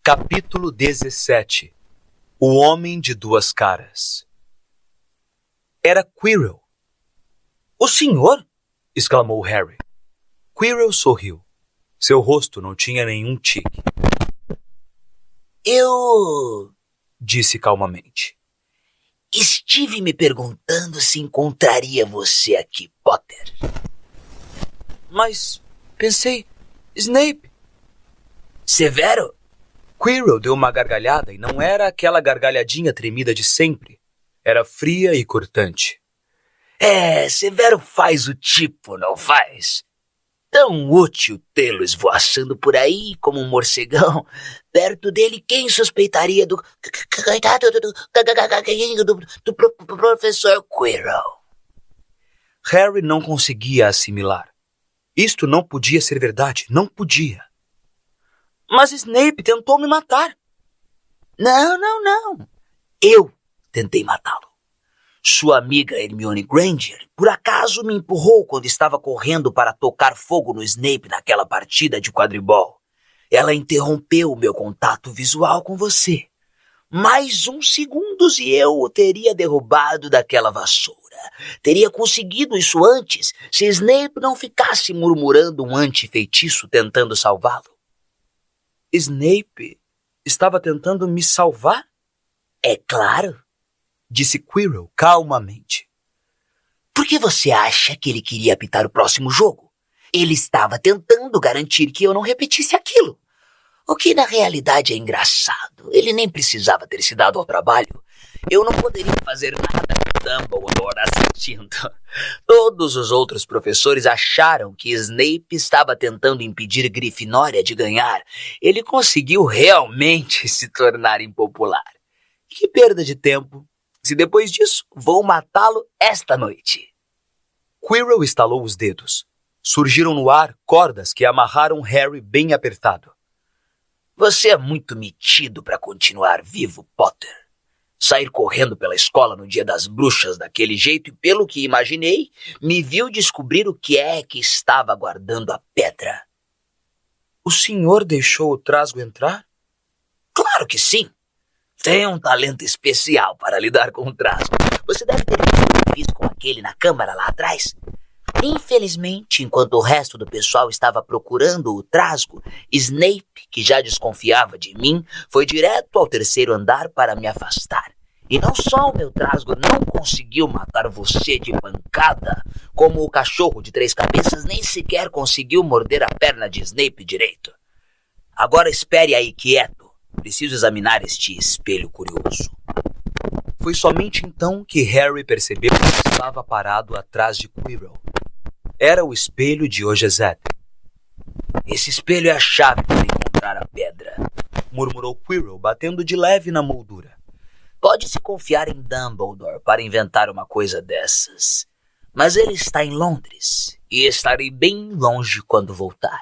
Capítulo 17. O Homem de Duas Caras. Era Quirrell. "O senhor?" exclamou Harry. Quirrell sorriu. Seu rosto não tinha nenhum tique. Eu Disse calmamente. estive me perguntando se encontraria você aqui, Potter. Mas pensei, Snape. Severo? Quirrell deu uma gargalhada e não era aquela gargalhadinha tremida de sempre. Era fria e cortante. Severo faz o tipo, não faz? Tão útil tê-lo esvoaçando por aí como um morcegão. Perto dele, quem suspeitaria do professor Quirrell? Harry não conseguia assimilar. Isto não podia ser verdade, não podia. Mas Snape tentou me matar. Não. Eu tentei matá-lo. Sua amiga Hermione Granger, por acaso, me empurrou quando estava correndo para tocar fogo no Snape naquela partida de quadribol. Ela interrompeu o meu contato visual com você. Mais uns segundos e eu o teria derrubado daquela vassoura. Teria conseguido isso antes se Snape não ficasse murmurando um antifeitiço tentando salvá-lo. Snape estava tentando me salvar? É claro, Disse Quirrell calmamente. Por que você acha que ele queria apitar o próximo jogo? Ele estava tentando garantir que eu não repetisse aquilo. O que na realidade é engraçado. Ele nem precisava ter se dado ao trabalho. Eu não poderia fazer nada com Dumbledore assistindo. Todos os outros professores acharam que Snape estava tentando impedir Grifinória de ganhar. Ele conseguiu realmente se tornar impopular. Que perda de tempo. Se depois disso, vou matá-lo esta noite. Quirrell estalou os dedos. Surgiram no ar cordas que amarraram Harry bem apertado. Você é muito metido para continuar vivo, Potter. Sair correndo pela escola no dia das bruxas daquele jeito e, pelo que imaginei, me viu descobrir o que é que estava guardando a pedra. O senhor deixou o trasgo entrar? Claro que sim. Tem um talento especial para lidar com o trasgo. Você deve ter visto o que eu fiz com aquele na câmara lá atrás. Infelizmente, enquanto o resto do pessoal estava procurando o trasgo, Snape, que já desconfiava de mim, foi direto ao terceiro andar para me afastar. E não só o meu trasgo não conseguiu matar você de pancada, como o cachorro de 3 cabeças nem sequer conseguiu morder a perna de Snape direito. Agora espere aí quieto. Preciso examinar este espelho curioso. Foi somente então que Harry percebeu que estava parado atrás de Quirrell. Era o espelho de Ogezep. Esse espelho é a chave para encontrar a pedra, Murmurou Quirrell, batendo de leve na moldura. Pode-se confiar em Dumbledore para inventar uma coisa dessas. Mas ele está em Londres e estarei bem longe quando voltar.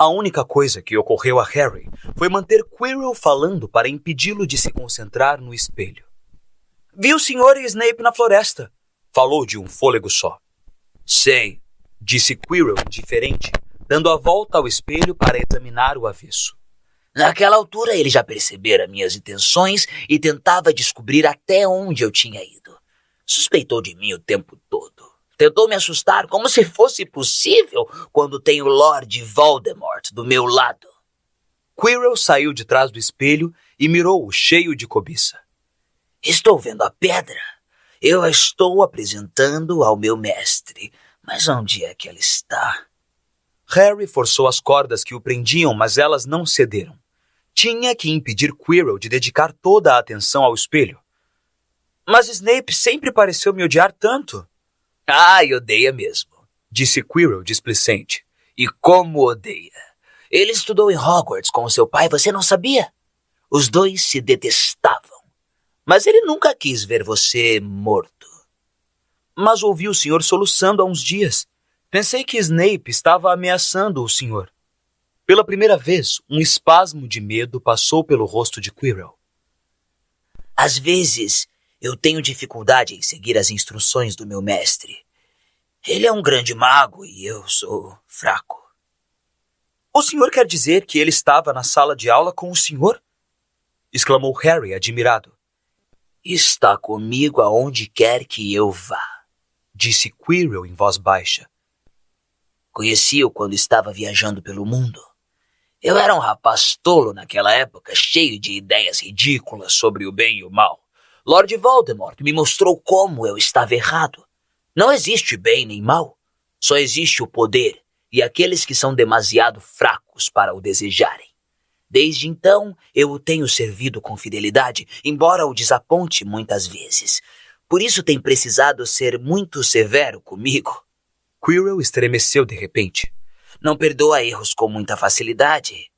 A única coisa que ocorreu a Harry foi manter Quirrell falando para impedi-lo de se concentrar no espelho. "Vi o senhor e Snape na floresta", falou de um fôlego só. "Sei", disse Quirrell indiferente, dando a volta ao espelho para examinar o avesso. Naquela altura ele já percebera minhas intenções e tentava descobrir até onde eu tinha ido. Suspeitou de mim o tempo todo. Tentou me assustar como se fosse possível quando tenho Lord Voldemort do meu lado. Quirrell saiu de trás do espelho e mirou-o cheio de cobiça. Estou vendo a pedra. Eu a estou apresentando ao meu mestre. Mas onde é que ela está? Harry forçou as cordas que o prendiam, mas elas não cederam. Tinha que impedir Quirrell de dedicar toda a atenção ao espelho. "Mas Snape sempre pareceu me odiar tanto", Odeia mesmo, disse Quirrell displicente. E como odeia. Ele estudou em Hogwarts com seu pai, você não sabia? Os dois se detestavam. Mas ele nunca quis ver você morto. "Mas ouvi o senhor soluçando há uns dias. Pensei que Snape estava ameaçando o senhor." Pela primeira vez, um espasmo de medo passou pelo rosto de Quirrell. Às vezes, eu tenho dificuldade em seguir as instruções do meu mestre. Ele é um grande mago e eu sou fraco. O senhor quer dizer que ele estava na sala de aula com o senhor? Exclamou Harry, admirado. Está comigo aonde quer que eu vá, disse Quirrell em voz baixa. Conheci-o quando estava viajando pelo mundo. Eu era um rapaz tolo naquela época, cheio de ideias ridículas sobre o bem e o mal. Lord Voldemort me mostrou como eu estava errado. Não existe bem nem mal. Só existe o poder e aqueles que são demasiado fracos para o desejarem. Desde então, eu o tenho servido com fidelidade, embora o desaponte muitas vezes. Por isso tem precisado ser muito severo comigo. Quirrell estremeceu de repente. Não perdoa erros com muita facilidade.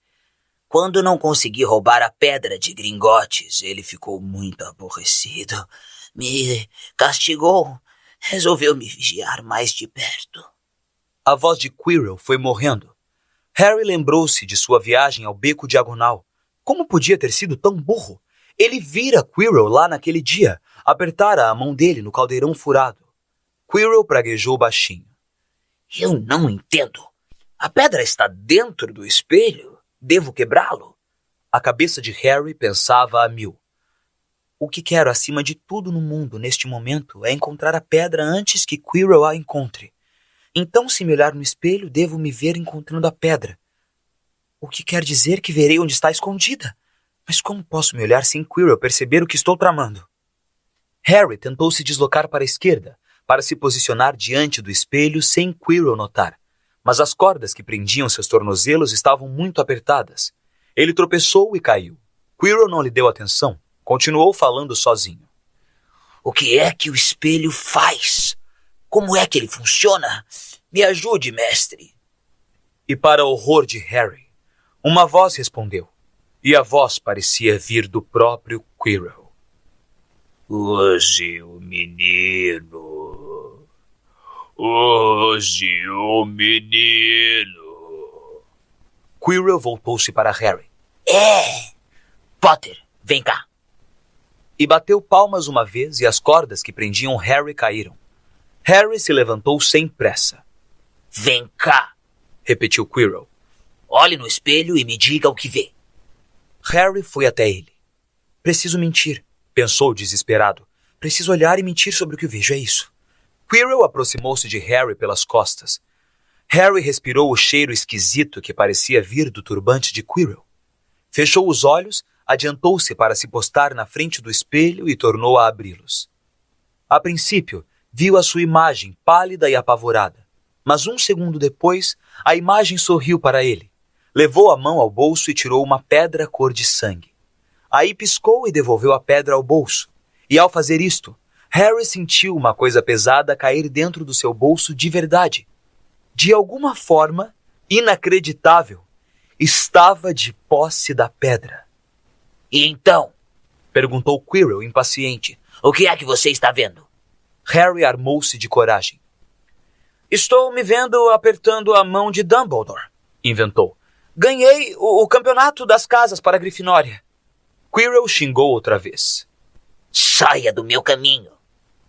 Quando não consegui roubar a pedra de Gringotts, ele ficou muito aborrecido. Me castigou. Resolveu me vigiar mais de perto. A voz de Quirrell foi morrendo. Harry lembrou-se de sua viagem ao Beco Diagonal. Como podia ter sido tão burro? Ele vira Quirrell lá naquele dia, apertara a mão dele no caldeirão furado. Quirrell praguejou baixinho. Eu não entendo. A pedra está dentro do espelho? Devo quebrá-lo? A cabeça de Harry pensava a mil. O que quero acima de tudo no mundo neste momento é encontrar a pedra antes que Quirrell a encontre. Então, se me olhar no espelho, devo me ver encontrando a pedra. O que quer dizer que verei onde está escondida? Mas como posso me olhar sem Quirrell perceber o que estou tramando? Harry tentou se deslocar para a esquerda, para se posicionar diante do espelho sem Quirrell notar. Mas as cordas que prendiam seus tornozelos estavam muito apertadas. Ele tropeçou e caiu. Quirrell não lhe deu atenção. Continuou falando sozinho. O que é que o espelho faz? Como é que ele funciona? Me ajude, mestre. E para horror de Harry, uma voz respondeu. E a voz parecia vir do próprio Quirrell. Hoje o menino... Hoje o menino... Quirrell voltou-se para Harry. Potter, vem cá. E bateu palmas uma vez e as cordas que prendiam Harry caíram. Harry se levantou sem pressa. Vem cá, repetiu Quirrell. Olhe no espelho e me diga o que vê. Harry foi até ele. Preciso mentir, pensou desesperado. Preciso olhar e mentir sobre o que vejo, é isso. Quirrell aproximou-se de Harry pelas costas. Harry respirou o cheiro esquisito que parecia vir do turbante de Quirrell. Fechou os olhos, adiantou-se para se postar na frente do espelho e tornou a abri-los. A princípio, viu a sua imagem pálida e apavorada. Mas 1 segundo depois, a imagem sorriu para ele. Levou a mão ao bolso e tirou uma pedra cor de sangue. Aí piscou e devolveu a pedra ao bolso. E ao fazer isto, Harry sentiu uma coisa pesada cair dentro do seu bolso de verdade. De alguma forma, inacreditável, estava de posse da pedra. E então? Perguntou Quirrell, impaciente. O que é que você está vendo? Harry armou-se de coragem. Estou me vendo apertando a mão de Dumbledore, inventou. Ganhei o campeonato das casas para a Grifinória. Quirrell xingou outra vez. Saia do meu caminho,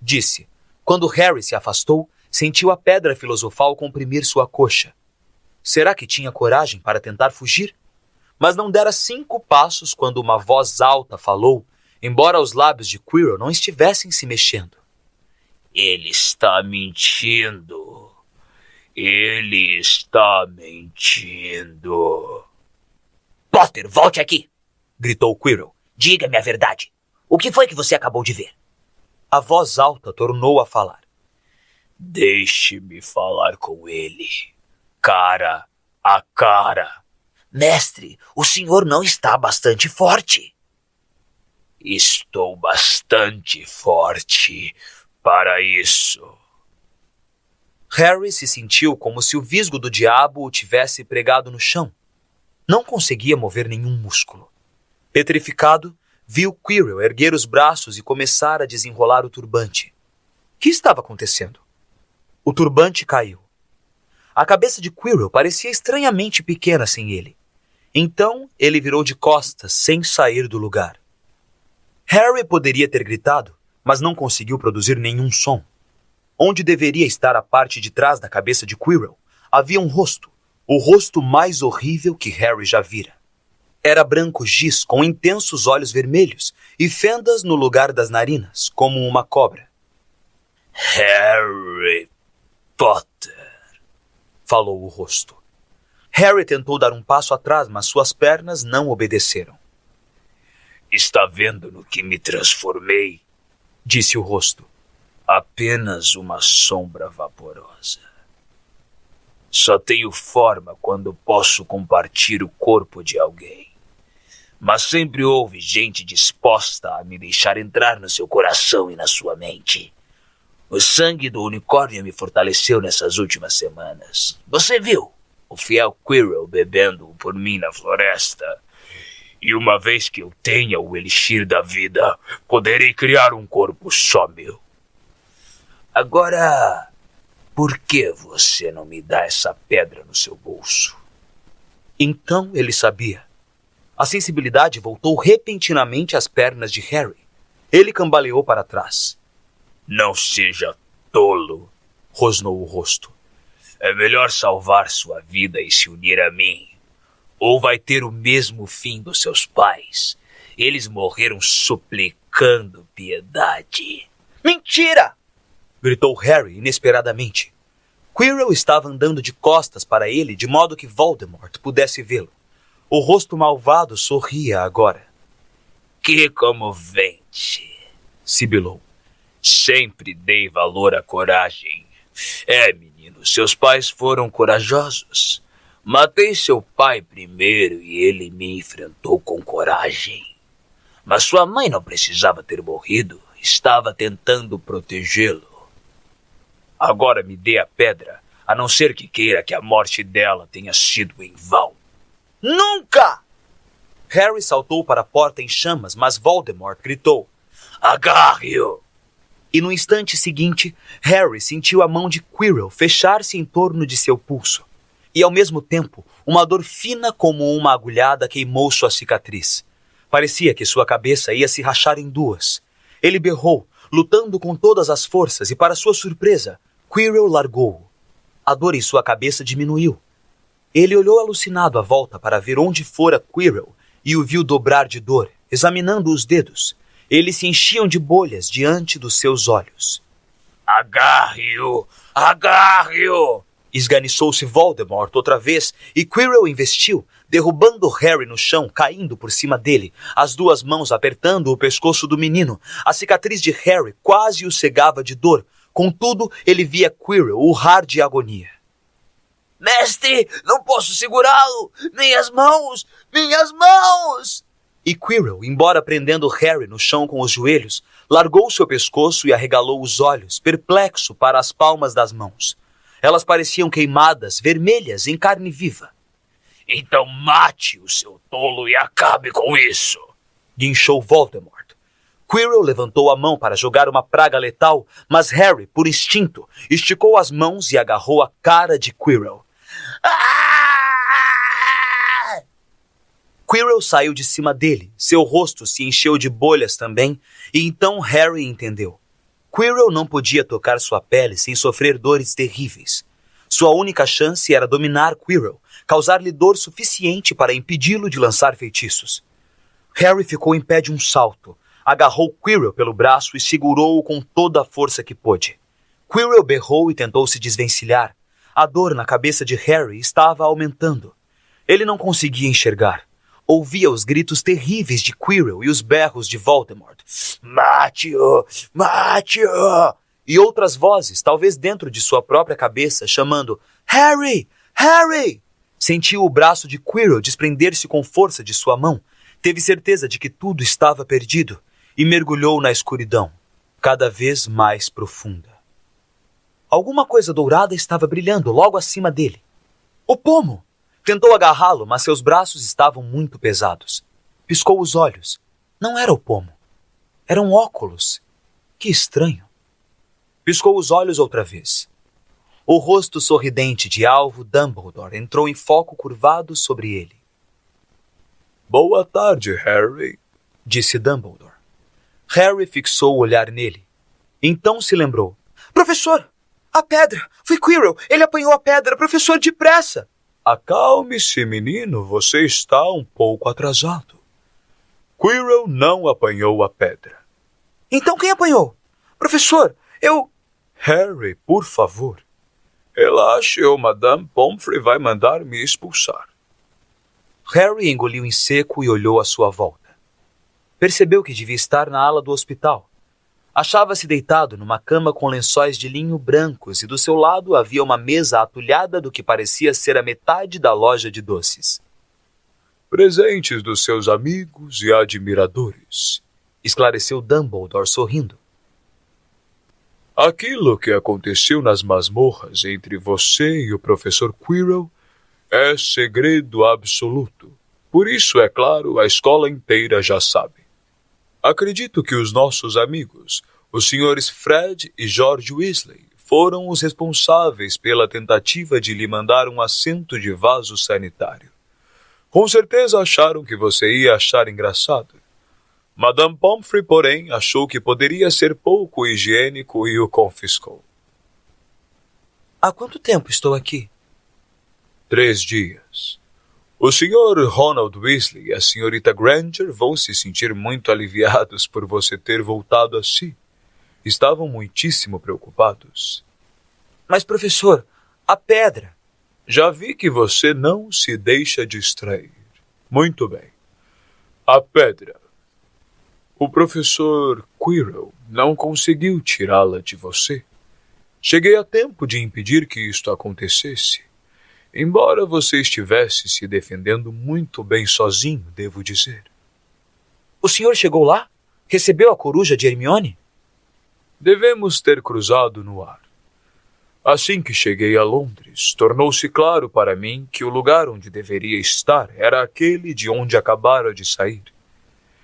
disse. Quando Harry se afastou, sentiu a pedra filosofal comprimir sua coxa. Será que tinha coragem para tentar fugir? Mas não dera 5 passos quando uma voz alta falou, embora os lábios de Quirrell não estivessem se mexendo. Ele está mentindo. Ele está mentindo. Potter, volte aqui, gritou Quirrell. Diga-me a verdade. O que foi que você acabou de ver? A voz alta tornou a falar. Deixe-me falar com ele. Cara a cara. Mestre, o senhor não está bastante forte. Estou bastante forte para isso. Harry se sentiu como se o visgo do diabo o tivesse pregado no chão. Não conseguia mover nenhum músculo. Petrificado, viu Quirrell erguer os braços e começar a desenrolar o turbante. O que estava acontecendo? O turbante caiu. A cabeça de Quirrell parecia estranhamente pequena sem ele. Então, ele virou de costas, sem sair do lugar. Harry poderia ter gritado, mas não conseguiu produzir nenhum som. Onde deveria estar a parte de trás da cabeça de Quirrell, havia um rosto, o rosto mais horrível que Harry já vira. Era branco giz com intensos olhos vermelhos e fendas no lugar das narinas, como uma cobra. Harry Potter, falou o rosto. Harry tentou dar um passo atrás, mas suas pernas não obedeceram. Está vendo no que me transformei? Disse o rosto. Apenas uma sombra vaporosa. Só tenho forma quando posso compartilhar o corpo de alguém. Mas sempre houve gente disposta a me deixar entrar no seu coração e na sua mente. O sangue do unicórnio me fortaleceu nessas últimas semanas. Você viu o fiel Quirrell bebendo por mim na floresta? E uma vez que eu tenha o elixir da vida, poderei criar um corpo só meu. Agora, por que você não me dá essa pedra no seu bolso? Então ele sabia. A sensibilidade voltou repentinamente às pernas de Harry. Ele cambaleou para trás. Não seja tolo, rosnou o rosto. É melhor salvar sua vida e se unir a mim. Ou vai ter o mesmo fim dos seus pais. Eles morreram suplicando piedade. Mentira! Gritou Harry inesperadamente. Quirrell estava andando de costas para ele de modo que Voldemort pudesse vê-lo. O rosto malvado sorria agora. Que comovente, sibilou. Sempre dei valor à coragem. Menino, seus pais foram corajosos. Matei seu pai primeiro e ele me enfrentou com coragem. Mas sua mãe não precisava ter morrido. Estava tentando protegê-lo. Agora me dê a pedra, a não ser que queira que a morte dela tenha sido em vão. Nunca! Harry saltou para a porta em chamas, mas Voldemort gritou. Agarre-o! E no instante seguinte, Harry sentiu a mão de Quirrell fechar-se em torno de seu pulso. E ao mesmo tempo, uma dor fina como uma agulhada queimou sua cicatriz. Parecia que sua cabeça ia se rachar em duas. Ele berrou, lutando com todas as forças, e para sua surpresa, Quirrell largou-o. A dor em sua cabeça diminuiu. Ele olhou alucinado à volta para ver onde fora Quirrell e o viu dobrar de dor, examinando os dedos. Eles se enchiam de bolhas diante dos seus olhos. Agarre-o! Agarre-o! Esganiçou-se Voldemort outra vez e Quirrell investiu, derrubando Harry no chão, caindo por cima dele, as duas mãos apertando o pescoço do menino. A cicatriz de Harry quase o cegava de dor. Contudo, ele via Quirrell urrar de agonia. Mestre, não posso segurá-lo! Minhas mãos! Minhas mãos! E Quirrell, embora prendendo Harry no chão com os joelhos, largou seu pescoço e arregalou os olhos, perplexo para as palmas das mãos. Elas pareciam queimadas, vermelhas, em carne viva. Então mate o seu tolo e acabe com isso! Guinchou Voldemort. Quirrell levantou a mão para jogar uma praga letal, mas Harry, por instinto, esticou as mãos e agarrou a cara de Quirrell. Ah! Quirrell saiu de cima dele, seu rosto se encheu de bolhas também, e então Harry entendeu. Quirrell não podia tocar sua pele sem sofrer dores terríveis. Sua única chance era dominar Quirrell, causar-lhe dor suficiente para impedi-lo de lançar feitiços. Harry ficou em pé de um salto, agarrou Quirrell pelo braço e segurou-o com toda a força que pôde. Quirrell berrou e tentou se desvencilhar. A dor na cabeça de Harry estava aumentando. Ele não conseguia enxergar. Ouvia os gritos terríveis de Quirrell e os berros de Voldemort. Mate-o! Mate-o! E outras vozes, talvez dentro de sua própria cabeça, chamando Harry! Harry! Sentiu o braço de Quirrell desprender-se com força de sua mão. Teve certeza de que tudo estava perdido e mergulhou na escuridão, cada vez mais profunda. Alguma coisa dourada estava brilhando logo acima dele. O pomo! Tentou agarrá-lo, mas seus braços estavam muito pesados. Piscou os olhos. Não era o pomo. Eram óculos. Que estranho. Piscou os olhos outra vez. O rosto sorridente de alvo Dumbledore entrou em foco curvado sobre ele. Boa tarde, Harry, disse Dumbledore. Harry fixou o olhar nele. Então se lembrou. Professor, a pedra! Foi Quirrell! Ele apanhou a pedra! Professor, depressa! Acalme-se, menino, você está um pouco atrasado. Quirrell não apanhou a pedra. Então quem apanhou? Professor, eu... Harry, por favor. Relaxe ou Madame Pomfrey vai mandar me expulsar. Harry engoliu em seco e olhou à sua volta. Percebeu que devia estar na ala do hospital. Achava-se deitado numa cama com lençóis de linho brancos e do seu lado havia uma mesa atulhada do que parecia ser a metade da loja de doces. Presentes dos seus amigos e admiradores, esclareceu Dumbledore sorrindo. Aquilo que aconteceu nas masmorras entre você e o professor Quirrell é segredo absoluto. Por isso, é claro, a escola inteira já sabe. Acredito que os nossos amigos, os senhores Fred e George Weasley, foram os responsáveis pela tentativa de lhe mandar um assento de vaso sanitário. Com certeza acharam que você ia achar engraçado. Madame Pomfrey, porém, achou que poderia ser pouco higiênico e o confiscou. Há quanto tempo estou aqui? 3 dias. O Sr. Ronald Weasley e a Srta. Granger vão se sentir muito aliviados por você ter voltado a si. Estavam muitíssimo preocupados. Mas, professor, a pedra... Já vi que você não se deixa distrair. Muito bem. A pedra. O professor Quirrell não conseguiu tirá-la de você. Cheguei a tempo de impedir que isto acontecesse. Embora você estivesse se defendendo muito bem sozinho, devo dizer. O senhor chegou lá? Recebeu a coruja de Hermione? Devemos ter cruzado no ar. Assim que cheguei a Londres, tornou-se claro para mim que o lugar onde deveria estar era aquele de onde acabara de sair.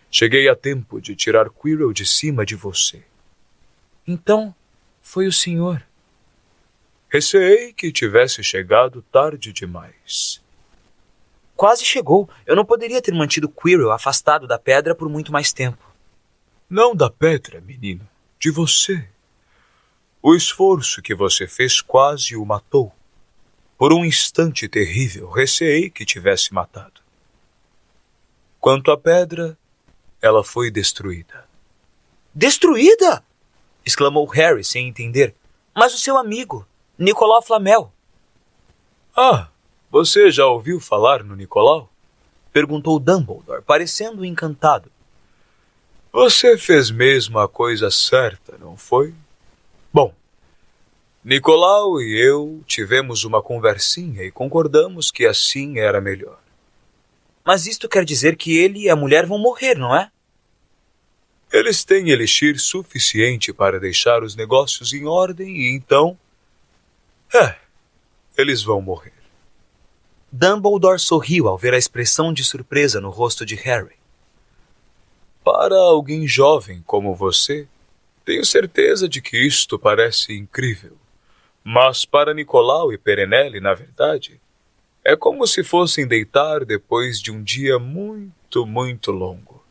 Cheguei a tempo de tirar Quirrell de cima de você. Então, foi o senhor. Receei que tivesse chegado tarde demais. Quase chegou. Eu não poderia ter mantido Quirrell afastado da pedra por muito mais tempo. Não da pedra, menino. De você. O esforço que você fez quase o matou. Por um instante terrível, receei que tivesse matado. Quanto à pedra, ela foi destruída. Destruída? Exclamou Harry sem entender. Mas o seu amigo, Nicolau Flamel. Ah, você já ouviu falar no Nicolau? Perguntou Dumbledore, parecendo encantado. Você fez mesmo a coisa certa, não foi? Bom, Nicolau e eu tivemos uma conversinha e concordamos que assim era melhor. Mas isto quer dizer que ele e a mulher vão morrer, não é? Eles têm elixir suficiente para deixar os negócios em ordem e então... eles vão morrer. Dumbledore sorriu ao ver a expressão de surpresa no rosto de Harry. Para alguém jovem como você, tenho certeza de que isto parece incrível. Mas para Nicolau e Perenelle, na verdade, é como se fossem deitar depois de um dia muito, muito longo.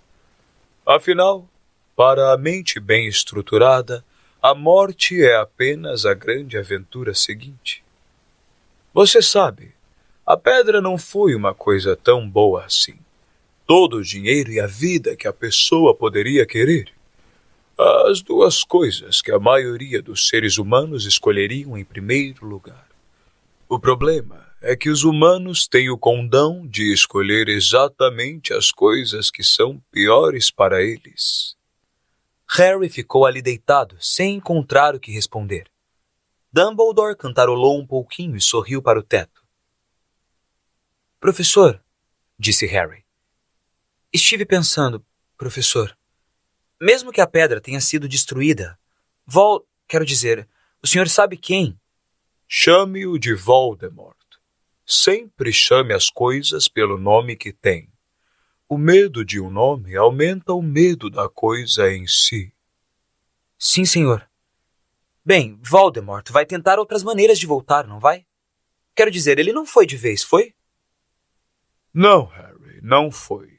Afinal, para a mente bem estruturada, a morte é apenas a grande aventura seguinte. Você sabe, a pedra não foi uma coisa tão boa assim. Todo o dinheiro e a vida que a pessoa poderia querer. As duas coisas que a maioria dos seres humanos escolheriam em primeiro lugar. O problema é que os humanos têm o condão de escolher exatamente as coisas que são piores para eles. Harry ficou ali deitado, sem encontrar o que responder. Dumbledore cantarolou um pouquinho e sorriu para o teto. Professor, disse Harry. Estive pensando, professor. Mesmo que a pedra tenha sido destruída, quero dizer, o senhor sabe quem? Chame-o de Voldemort. Sempre chame as coisas pelo nome que tem. O medo de um nome aumenta o medo da coisa em si. Sim, senhor. Bem, Voldemort vai tentar outras maneiras de voltar, não vai? Quero dizer, ele não foi de vez, foi? Não, Harry, não foi.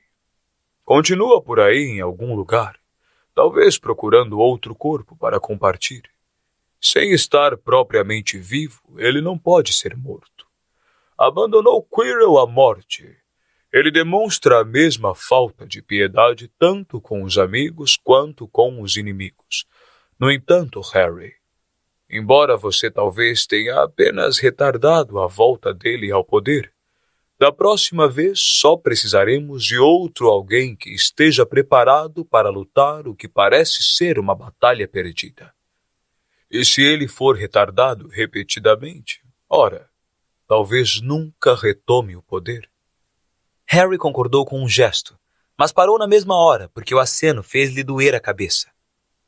Continua por aí em algum lugar, talvez procurando outro corpo para compartilhar. Sem estar propriamente vivo, ele não pode ser morto. abandonou Quirrell à morte. Ele demonstra a mesma falta de piedade tanto com os amigos quanto com os inimigos. No entanto, Harry, embora você talvez tenha apenas retardado a volta dele ao poder, da próxima vez só precisaremos de outro alguém que esteja preparado para lutar o que parece ser uma batalha perdida. E se ele for retardado repetidamente, ora, talvez nunca retome o poder. Harry concordou com um gesto, mas parou na mesma hora porque o aceno fez-lhe doer a cabeça.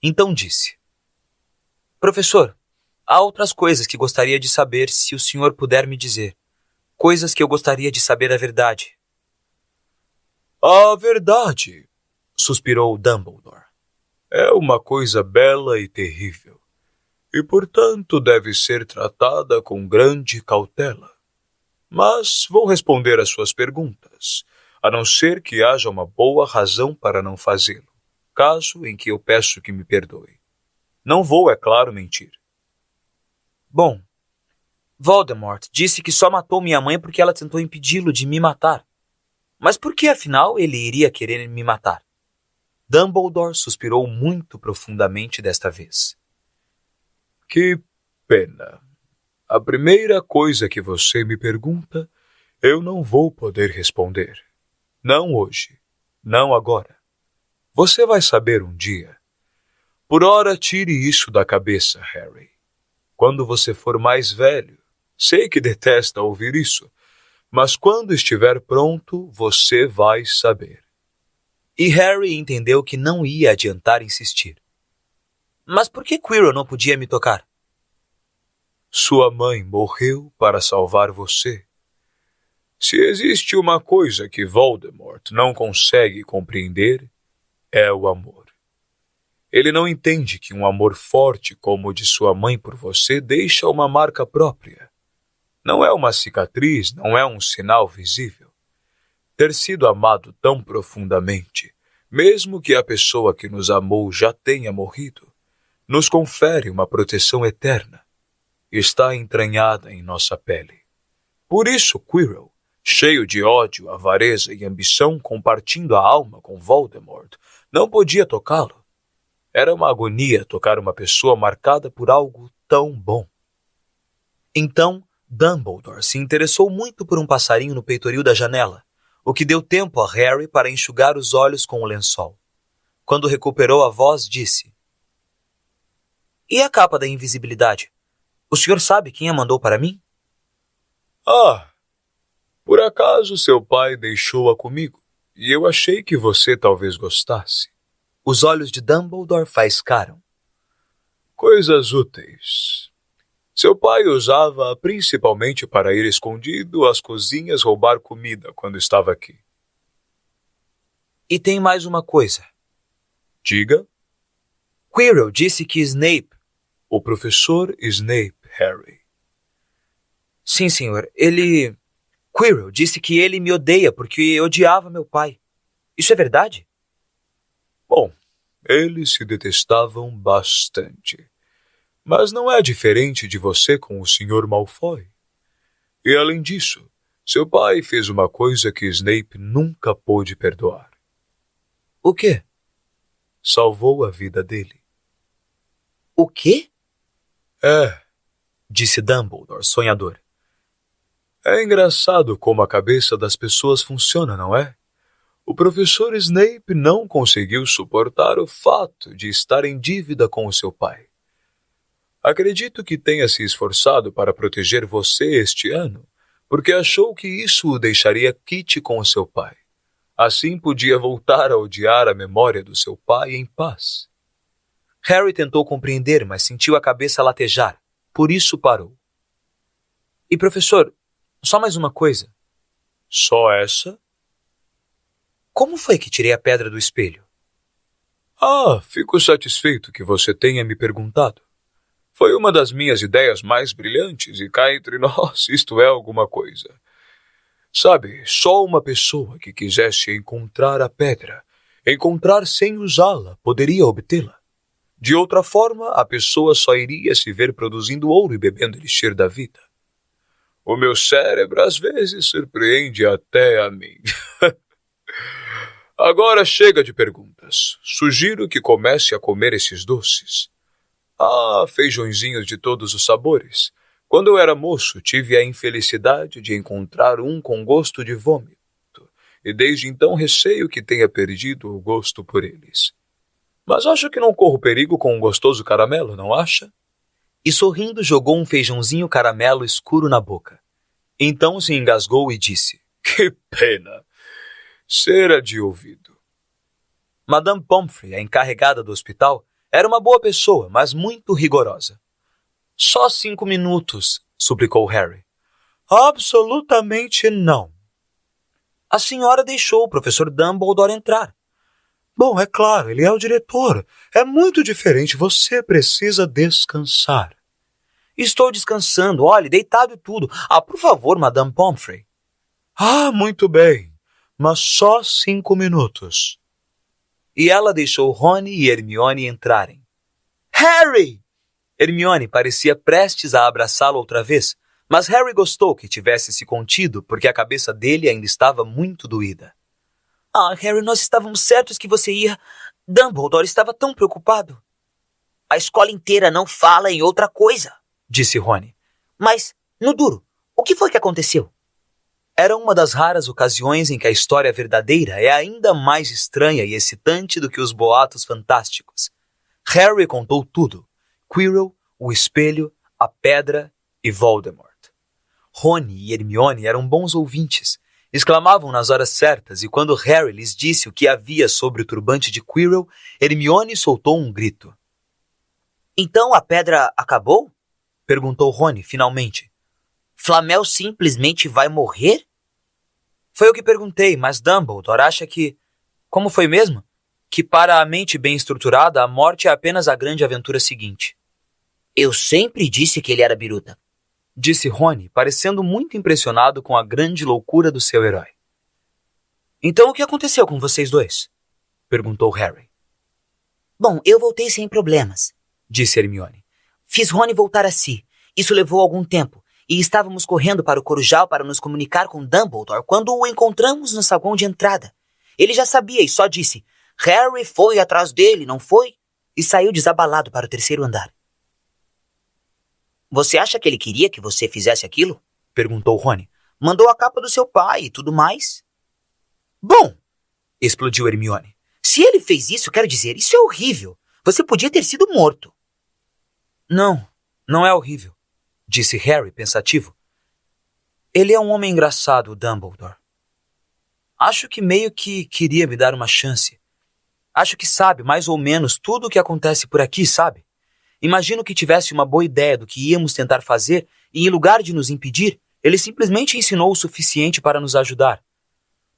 Então disse: Professor, há outras coisas que gostaria de saber se o senhor puder me dizer. Coisas que eu gostaria de saber a verdade. A verdade, suspirou Dumbledore, é uma coisa bela e terrível, e portanto deve ser tratada com grande cautela. Mas vou responder às suas perguntas, a não ser que haja uma boa razão para não fazê-lo, caso em que eu peço que me perdoe. Não vou, é claro, mentir. Bom, Voldemort disse que só matou minha mãe porque ela tentou impedi-lo de me matar. Mas por que, afinal, ele iria querer me matar? Dumbledore suspirou muito profundamente desta vez. Que pena. A primeira coisa que você me pergunta, eu não vou poder responder. Não hoje. Não agora. Você vai saber um dia. Por ora, tire isso da cabeça, Harry. Quando você for mais velho, sei que detesta ouvir isso, mas quando estiver pronto, você vai saber. E Harry entendeu que não ia adiantar insistir. Mas por que Quirrell não podia me tocar? Sua mãe morreu para salvar você. Se existe uma coisa que Voldemort não consegue compreender, é o amor. Ele não entende que um amor forte como o de sua mãe por você deixa uma marca própria. Não é uma cicatriz, não é um sinal visível. Ter sido amado tão profundamente, mesmo que a pessoa que nos amou já tenha morrido, nos confere uma proteção eterna. Está entranhada em nossa pele. Por isso, Quirrell, cheio de ódio, avareza e ambição, compartindo a alma com Voldemort, não podia tocá-lo. Era uma agonia tocar uma pessoa marcada por algo tão bom. Então, Dumbledore se interessou muito por um passarinho no peitoril da janela, o que deu tempo a Harry para enxugar os olhos com o lençol. Quando recuperou a voz, disse: E a capa da invisibilidade? O senhor sabe quem a mandou para mim? Ah, por acaso seu pai deixou-a comigo, e eu achei que você talvez gostasse. Os olhos de Dumbledore faiscaram. Coisas úteis. Seu pai usava principalmente para ir escondido às cozinhas roubar comida quando estava aqui. E tem mais uma coisa. Diga. Quirrell disse que Snape... O professor Snape, Harry. Sim, senhor. Quirrell disse que ele me odeia porque odiava meu pai. Isso é verdade? Bom, eles se detestavam bastante. Mas não é diferente de você com o Sr. Malfoy. E além disso, seu pai fez uma coisa que Snape nunca pôde perdoar. O quê? Salvou a vida dele. O quê? Disse Dumbledore, sonhador. É engraçado como a cabeça das pessoas funciona, não é? O professor Snape não conseguiu suportar o fato de estar em dívida com o seu pai. Acredito que tenha se esforçado para proteger você este ano, porque achou que isso o deixaria quite com o seu pai. Assim podia voltar a odiar a memória do seu pai em paz. Harry tentou compreender, mas sentiu a cabeça latejar. Por isso parou. E professor, só mais uma coisa. Só essa? Como foi que tirei a pedra do espelho? Fico satisfeito que você tenha me perguntado. Foi uma das minhas ideias mais brilhantes e cá entre nós isto é alguma coisa. Sabe, só uma pessoa que quisesse encontrar a pedra, encontrar sem usá-la, poderia obtê-la. De outra forma, a pessoa só iria se ver produzindo ouro e bebendo elixir da vida. O meu cérebro às vezes surpreende até a mim. Agora chega de perguntas. Sugiro que comece a comer esses doces. Ah, feijõezinhos de todos os sabores. Quando eu era moço, tive a infelicidade de encontrar um com gosto de vômito. E desde então receio que tenha perdido o gosto por eles. Mas acho que não corro perigo com um gostoso caramelo, não acha? E sorrindo jogou um feijãozinho caramelo escuro na boca. Então se engasgou e disse: Que pena! Cera de ouvido. Madame Pomfrey, a encarregada do hospital, era uma boa pessoa, mas muito rigorosa. Só 5 minutos, suplicou Harry. Absolutamente não. A senhora deixou o professor Dumbledore entrar. Bom, é claro, ele é o diretor. É muito diferente, você precisa descansar. Estou descansando, olhe, deitado e tudo. Ah, por favor, Madame Pomfrey. Ah, muito bem, mas só 5 minutos. E ela deixou Rony e Hermione entrarem. Harry! Hermione parecia prestes a abraçá-lo outra vez, mas Harry gostou que tivesse se contido porque a cabeça dele ainda estava muito doída. Ah, Harry, nós estávamos certos que você ia... Dumbledore estava tão preocupado. A escola inteira não fala em outra coisa, disse Rony. Mas, no duro, o que foi que aconteceu? Era uma das raras ocasiões em que a história verdadeira é ainda mais estranha e excitante do que os boatos fantásticos. Harry contou tudo. Quirrell, o espelho, a pedra e Voldemort. Rony e Hermione eram bons ouvintes. Exclamavam nas horas certas, e quando Harry lhes disse o que havia sobre o turbante de Quirrell, Hermione soltou um grito. Então a pedra acabou? Perguntou Rony, finalmente. Flamel simplesmente vai morrer? Foi o que perguntei, mas Dumbledore acha que... Como foi mesmo? Que para a mente bem estruturada, a morte é apenas a grande aventura seguinte. Eu sempre disse que ele era biruta, disse Rony, parecendo muito impressionado com a grande loucura do seu herói. Então o que aconteceu com vocês dois? Perguntou Harry. Bom, eu voltei sem problemas, disse Hermione. Fiz Rony voltar a si. Isso levou algum tempo, e estávamos correndo para o Corujal para nos comunicar com Dumbledore quando o encontramos no saguão de entrada. Ele já sabia e só disse, Harry foi atrás dele, não foi? E saiu desabalado para o 3º andar. Você acha que ele queria que você fizesse aquilo? Perguntou Rony. Mandou a capa do seu pai e tudo mais. Bom, explodiu Hermione. Se ele fez isso, quero dizer, isso é horrível. Você podia ter sido morto. Não, não é horrível, disse Harry, pensativo. Ele é um homem engraçado, Dumbledore. Acho que meio que queria me dar uma chance. Acho que sabe mais ou menos tudo o que acontece por aqui, sabe? Imagino que tivesse uma boa ideia do que íamos tentar fazer e, em lugar de nos impedir, ele simplesmente ensinou o suficiente para nos ajudar.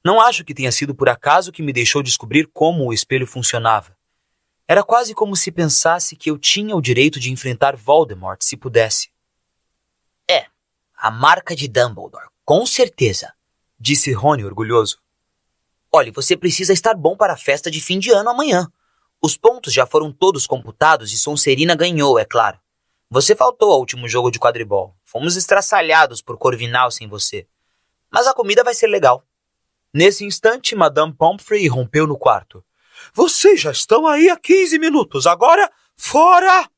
Não acho que tenha sido por acaso que me deixou descobrir como o espelho funcionava. Era quase como se pensasse que eu tinha o direito de enfrentar Voldemort se pudesse. É, a marca de Dumbledore, com certeza, disse Rony orgulhoso. Olhe, você precisa estar bom para a festa de fim de ano amanhã. Os pontos já foram todos computados e Sonserina ganhou, é claro. Você faltou ao último jogo de quadribol. Fomos estraçalhados por Corvinal sem você. Mas a comida vai ser legal. Nesse instante, Madame Pomfrey irrompeu no quarto. Vocês já estão aí há 15 minutos. Agora, fora!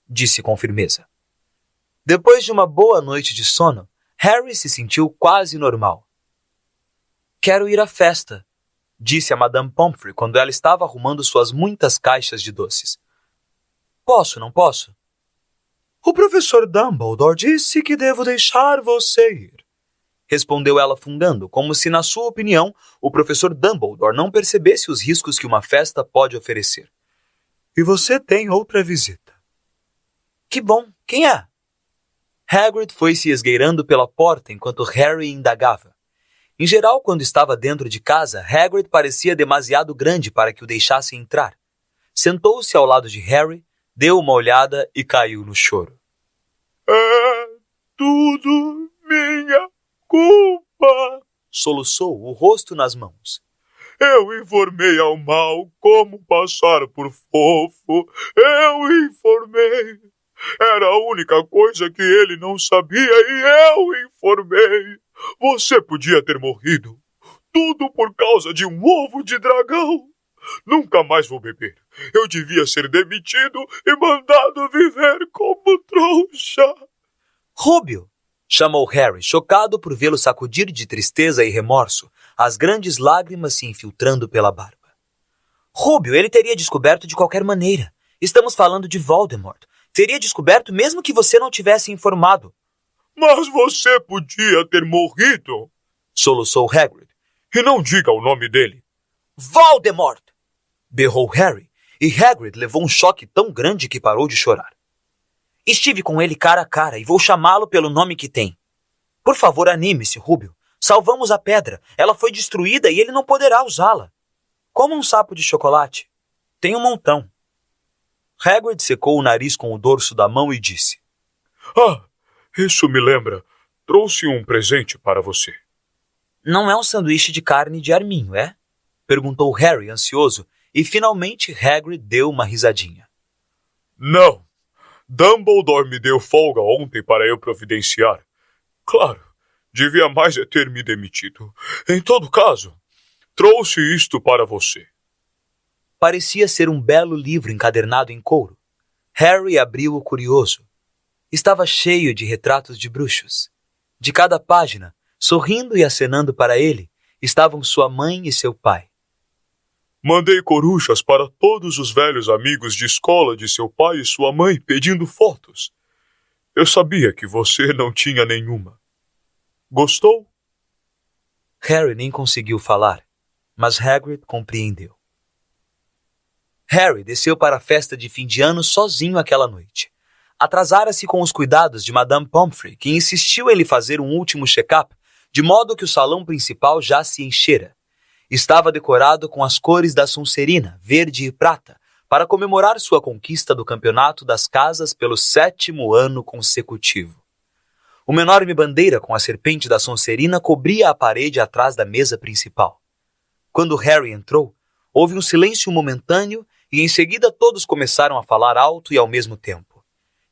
Disse com firmeza. Depois de uma boa noite de sono, Harry se sentiu quase normal. Quero ir à festa, disse a Madame Pomfrey quando ela estava arrumando suas muitas caixas de doces. Posso, não posso? O professor Dumbledore disse que devo deixar você ir, respondeu ela fungando, como se, na sua opinião, o professor Dumbledore não percebesse os riscos que uma festa pode oferecer. E você tem outra visita. Que bom, quem é? Hagrid foi se esgueirando pela porta enquanto Harry indagava. Em geral, quando estava dentro de casa, Hagrid parecia demasiado grande para que o deixassem entrar. Sentou-se ao lado de Harry, deu uma olhada e caiu no choro. É tudo minha culpa, soluçou, o rosto nas mãos. Eu informei ao mal como passar por fofo. Eu informei. Era a única coisa que ele não sabia e eu informei. Você podia ter morrido. Tudo por causa de um ovo de dragão. Nunca mais vou beber. Eu devia ser demitido e mandado viver como trouxa. Rúbio! Chamou Harry, chocado por vê-lo sacudir de tristeza e remorso, as grandes lágrimas se infiltrando pela barba. Rúbio, ele teria descoberto de qualquer maneira. Estamos falando de Voldemort. Teria descoberto mesmo que você não tivesse informado. Mas você podia ter morrido, Soluçou Hagrid. E não diga o nome dele. Voldemort! Berrou Harry, e Hagrid levou um choque tão grande que parou de chorar. Estive com ele cara a cara e vou chamá-lo pelo nome que tem. Por favor, anime-se, Rúbio. Salvamos a pedra. Ela foi destruída e ele não poderá usá-la. Como um sapo de chocolate. Tem um montão. Hagrid secou o nariz com o dorso da mão e disse: Ah, isso me lembra. Trouxe um presente para você. Não é um sanduíche de carne de arminho, é? Perguntou Harry, ansioso, e finalmente Hagrid deu uma risadinha. Não. Dumbledore me deu folga ontem para eu providenciar. Claro, devia mais ter me demitido. Em todo caso, trouxe isto para você. Parecia ser um belo livro encadernado em couro. Harry abriu-o curioso. Estava cheio de retratos de bruxos. De cada página, sorrindo e acenando para ele, estavam sua mãe e seu pai. Mandei corujas para todos os velhos amigos de escola de seu pai e sua mãe pedindo fotos. Eu sabia que você não tinha nenhuma. Gostou? Harry nem conseguiu falar, mas Hagrid compreendeu. Harry desceu para a festa de fim de ano sozinho aquela noite. Atrasara-se com os cuidados de Madame Pomfrey, que insistiu em lhe fazer um último check-up, de modo que o salão principal já se enchera. Estava decorado com as cores da Sonserina, verde e prata, para comemorar sua conquista do campeonato das casas pelo 7º ano consecutivo. Uma enorme bandeira com a serpente da Sonserina cobria a parede atrás da mesa principal. Quando Harry entrou, houve um silêncio momentâneo e em seguida todos começaram a falar alto e ao mesmo tempo.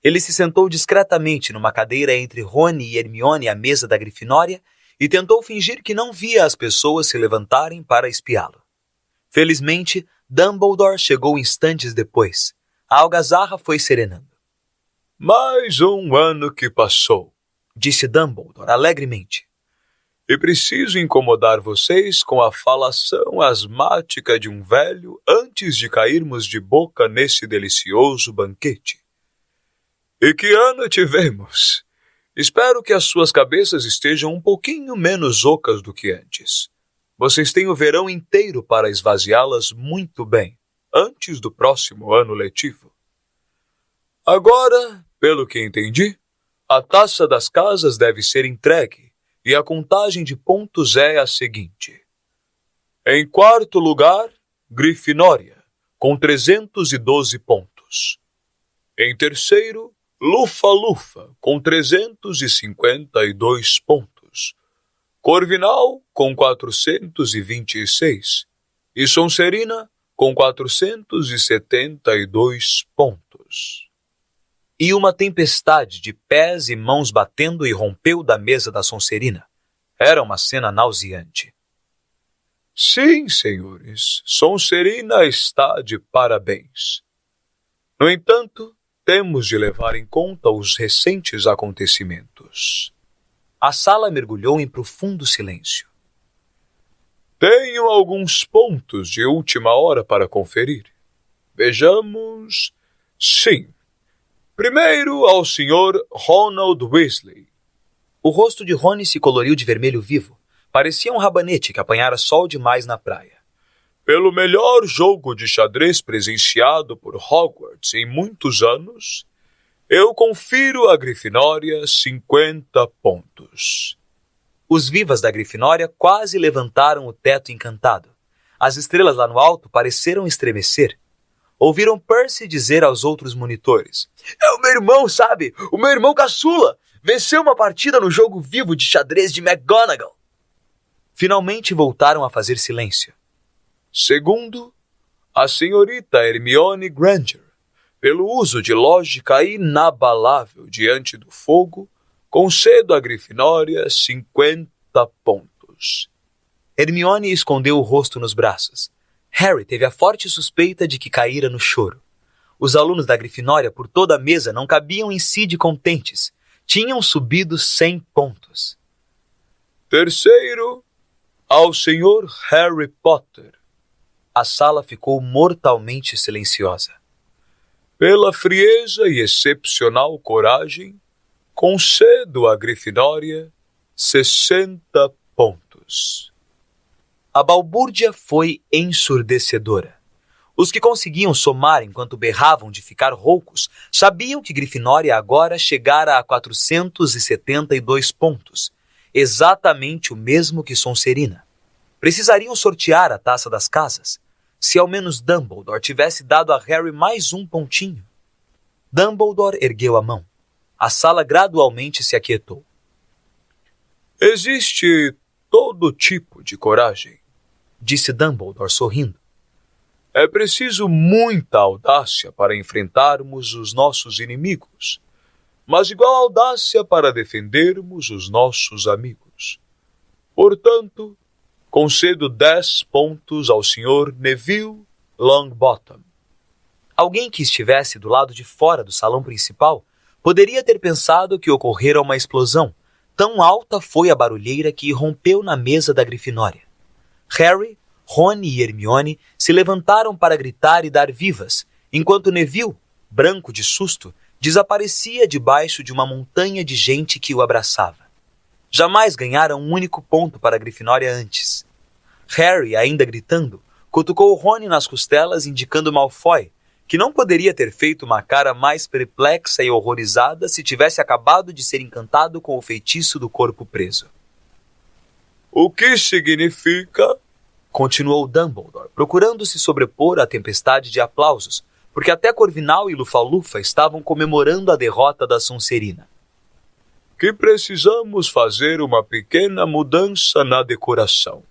Ele se sentou discretamente numa cadeira entre Rony e Hermione à mesa da Grifinória e tentou fingir que não via as pessoas se levantarem para espiá-lo. Felizmente, Dumbledore chegou instantes depois. A algazarra foi serenando. Mais um ano que passou, disse Dumbledore alegremente. E preciso incomodar vocês com a falação asmática de um velho antes de cairmos de boca nesse delicioso banquete. E que ano tivemos! Espero que as suas cabeças estejam um pouquinho menos ocas do que antes. Vocês têm o verão inteiro para esvaziá-las muito bem, antes do próximo ano letivo. Agora, pelo que entendi, a taça das casas deve ser entregue e a contagem de pontos é a seguinte. Em quarto lugar, Grifinória, com 312 pontos. Em terceiro, Lufa-Lufa, com 352 pontos. Corvinal, com 426. E Sonserina, com 472 pontos. E uma tempestade de pés e mãos batendo irrompeu da mesa da Sonserina. Era uma cena nauseante. Sim, senhores, Sonserina está de parabéns. No entanto, temos de levar em conta os recentes acontecimentos. A sala mergulhou em profundo silêncio. Tenho alguns pontos de última hora para conferir. Vejamos. Sim. Primeiro ao Sr. Ronald Weasley. O rosto de Rony se coloriu de vermelho vivo. Parecia um rabanete que apanhara sol demais na praia. Pelo melhor jogo de xadrez presenciado por Hogwarts em muitos anos, eu confiro a Grifinória 50 pontos. Os vivas da Grifinória quase levantaram o teto encantado. As estrelas lá no alto pareceram estremecer. Ouviram Percy dizer aos outros monitores: "É o meu irmão, sabe? O meu irmão caçula! Venceu uma partida no jogo vivo de xadrez de McGonagall!" Finalmente voltaram a fazer silêncio. Segundo, a senhorita Hermione Granger. pelo uso de lógica inabalável diante do fogo, concedo à Grifinória 50 pontos. Hermione escondeu o rosto nos braços. Harry teve a forte suspeita de que caíra no choro. Os alunos da Grifinória por toda a mesa não cabiam em si de contentes. Tinham subido 100 pontos. Terceiro, ao Sr. Harry Potter. A sala ficou mortalmente silenciosa. Pela frieza e excepcional coragem, concedo à Grifinória 60 pontos. A balbúrdia foi ensurdecedora. Os que conseguiam somar enquanto berravam de ficar roucos sabiam que Grifinória agora chegara a 472 pontos, exatamente o mesmo que Sonserina. Precisariam sortear a taça das casas, se ao menos Dumbledore tivesse dado a Harry mais um pontinho. Dumbledore ergueu a mão. A sala gradualmente se aquietou. Existe todo tipo de coragem, disse Dumbledore sorrindo. É preciso muita audácia para enfrentarmos os nossos inimigos, mas igual audácia para defendermos os nossos amigos. Portanto, concedo 10 pontos ao Sr. Neville Longbottom. Alguém que estivesse do lado de fora do salão principal poderia ter pensado que ocorrera uma explosão. Tão alta foi a barulheira que irrompeu na mesa da Grifinória. Harry, Rony e Hermione se levantaram para gritar e dar vivas, enquanto Neville, branco de susto, desaparecia debaixo de uma montanha de gente que o abraçava. Jamais ganhara um único ponto para a Grifinória antes. Harry, ainda gritando, cutucou Rony nas costelas, indicando Malfoy, que não poderia ter feito uma cara mais perplexa e horrorizada se tivesse acabado de ser encantado com o feitiço do corpo preso. O que significa? Continuou Dumbledore, procurando se sobrepor à tempestade de aplausos, porque até Corvinal e Lufa-Lufa estavam comemorando a derrota da Sonserina. Que precisamos fazer uma pequena mudança na decoração.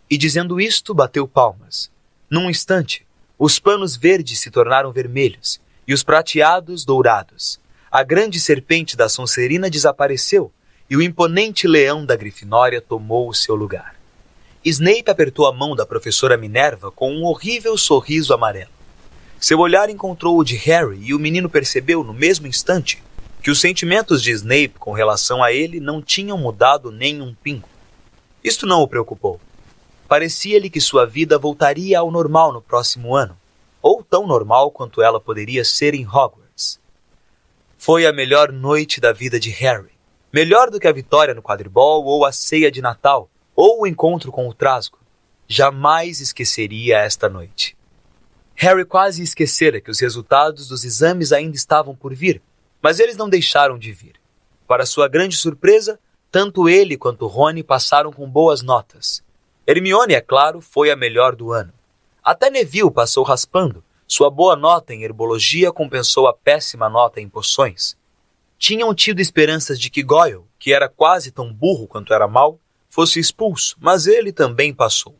E dizendo isto, bateu palmas. Num instante, os panos verdes se tornaram vermelhos e os prateados dourados. A grande serpente da Sonserina desapareceu e o imponente leão da Grifinória tomou o seu lugar. Snape apertou a mão da professora Minerva com um horrível sorriso amarelo. Seu olhar encontrou o de Harry e o menino percebeu no mesmo instante que os sentimentos de Snape com relação a ele não tinham mudado nem um pingo. Isto não o preocupou. Parecia-lhe que sua vida voltaria ao normal no próximo ano, ou tão normal quanto ela poderia ser em Hogwarts. Foi a melhor noite da vida de Harry, melhor do que a vitória no quadribol ou a ceia de Natal, ou o encontro com o Trasgo. Jamais esqueceria esta noite. Harry quase esquecera que os resultados dos exames ainda estavam por vir, mas eles não deixaram de vir. Para sua grande surpresa, tanto ele quanto Rony passaram com boas notas. Hermione, é claro, foi a melhor do ano. Até Neville passou raspando. Sua boa nota em herbologia compensou a péssima nota em poções. Tinham tido esperanças de que Goyle, que era quase tão burro quanto era mau, fosse expulso, mas ele também passou.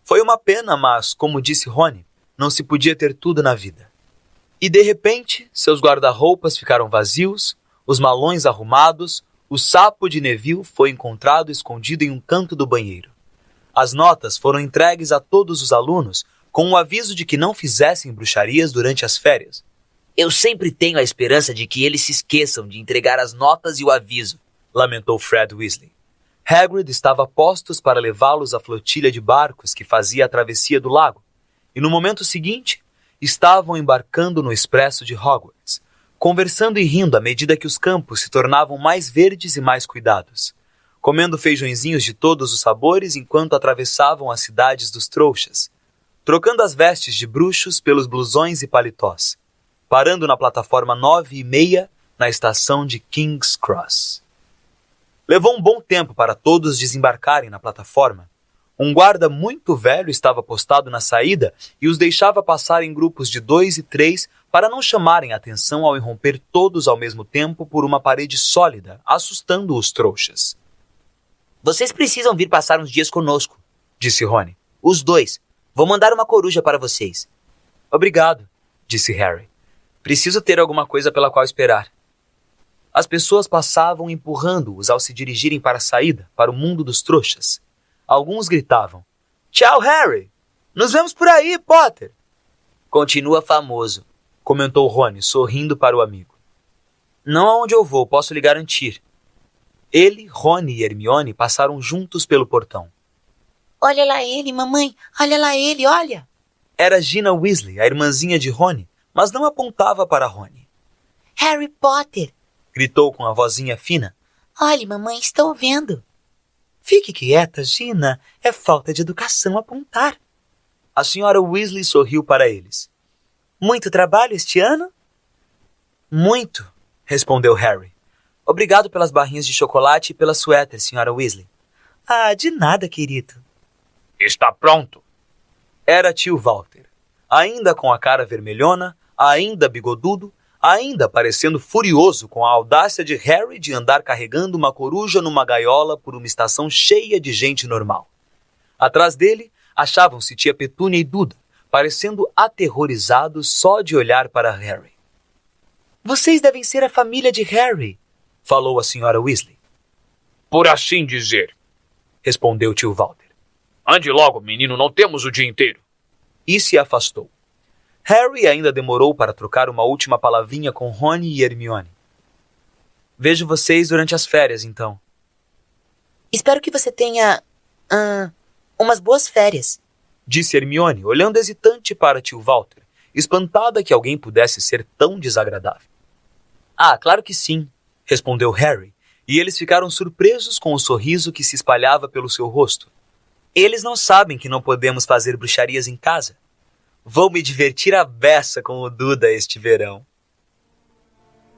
Foi uma pena, mas, como disse Rony, não se podia ter tudo na vida. E de repente, seus guarda-roupas ficaram vazios, os malões arrumados, o sapo de Neville foi encontrado escondido em um canto do banheiro. As notas foram entregues a todos os alunos com o aviso de que não fizessem bruxarias durante as férias. Eu sempre tenho a esperança de que eles se esqueçam de entregar as notas e o aviso, lamentou Fred Weasley. Hagrid estava a postos para levá-los à flotilha de barcos que fazia a travessia do lago, e no momento seguinte estavam embarcando no expresso de Hogwarts, conversando e rindo à medida que os campos se tornavam mais verdes e mais cuidados, comendo feijõezinhos de todos os sabores enquanto atravessavam as cidades dos trouxas, trocando as vestes de bruxos pelos blusões e paletós, parando na plataforma 9:30 na estação de King's Cross. Levou um bom tempo para todos desembarcarem na plataforma. Um guarda muito velho estava postado na saída e os deixava passar em grupos de 2 e 3 para não chamarem a atenção ao irromper todos ao mesmo tempo por uma parede sólida, assustando os trouxas. Vocês precisam vir passar uns dias conosco, disse Rony. Os dois. Vou mandar uma coruja para vocês. Obrigado, disse Harry. Preciso ter alguma coisa pela qual esperar. As pessoas passavam empurrando-os ao se dirigirem para a saída, para o mundo dos trouxas. Alguns gritavam: Tchau, Harry! Nos vemos por aí, Potter! Continua famoso, comentou Rony, sorrindo para o amigo. Não aonde eu vou, posso lhe garantir. Ele, Rony e Hermione passaram juntos pelo portão. Olha lá ele, mamãe! Olha lá ele, olha! Era Gina Weasley, a irmãzinha de Rony, mas não apontava para Rony. Harry Potter! Gritou com a vozinha fina. Olhe, mamãe, estou vendo. Fique quieta, Gina. É falta de educação apontar. A senhora Weasley sorriu para eles. Muito trabalho este ano? Muito, respondeu Harry. Obrigado pelas barrinhas de chocolate e pela suéter, senhora Weasley. Ah, de nada, querido. Está pronto. Era tio Walter, ainda com a cara vermelhona, ainda bigodudo, ainda parecendo furioso com a audácia de Harry de andar carregando uma coruja numa gaiola por uma estação cheia de gente normal. Atrás dele, achavam-se tia Petúnia e Duda, parecendo aterrorizados só de olhar para Harry. Vocês devem ser a família de Harry, falou a senhora Weasley. Por assim dizer, respondeu tio Walter. Ande logo, menino, não temos o dia inteiro. E se afastou. Harry ainda demorou para trocar uma última palavrinha com Rony e Hermione. Vejo vocês durante as férias, então. Espero que você tenha... umas boas férias, disse Hermione, olhando hesitante para tio Walter, espantada que alguém pudesse ser tão desagradável. Ah, claro que sim, respondeu Harry, e eles ficaram surpresos com o sorriso que se espalhava pelo seu rosto. Eles não sabem que não podemos fazer bruxarias em casa. Vou me divertir à beça com o Duda este verão.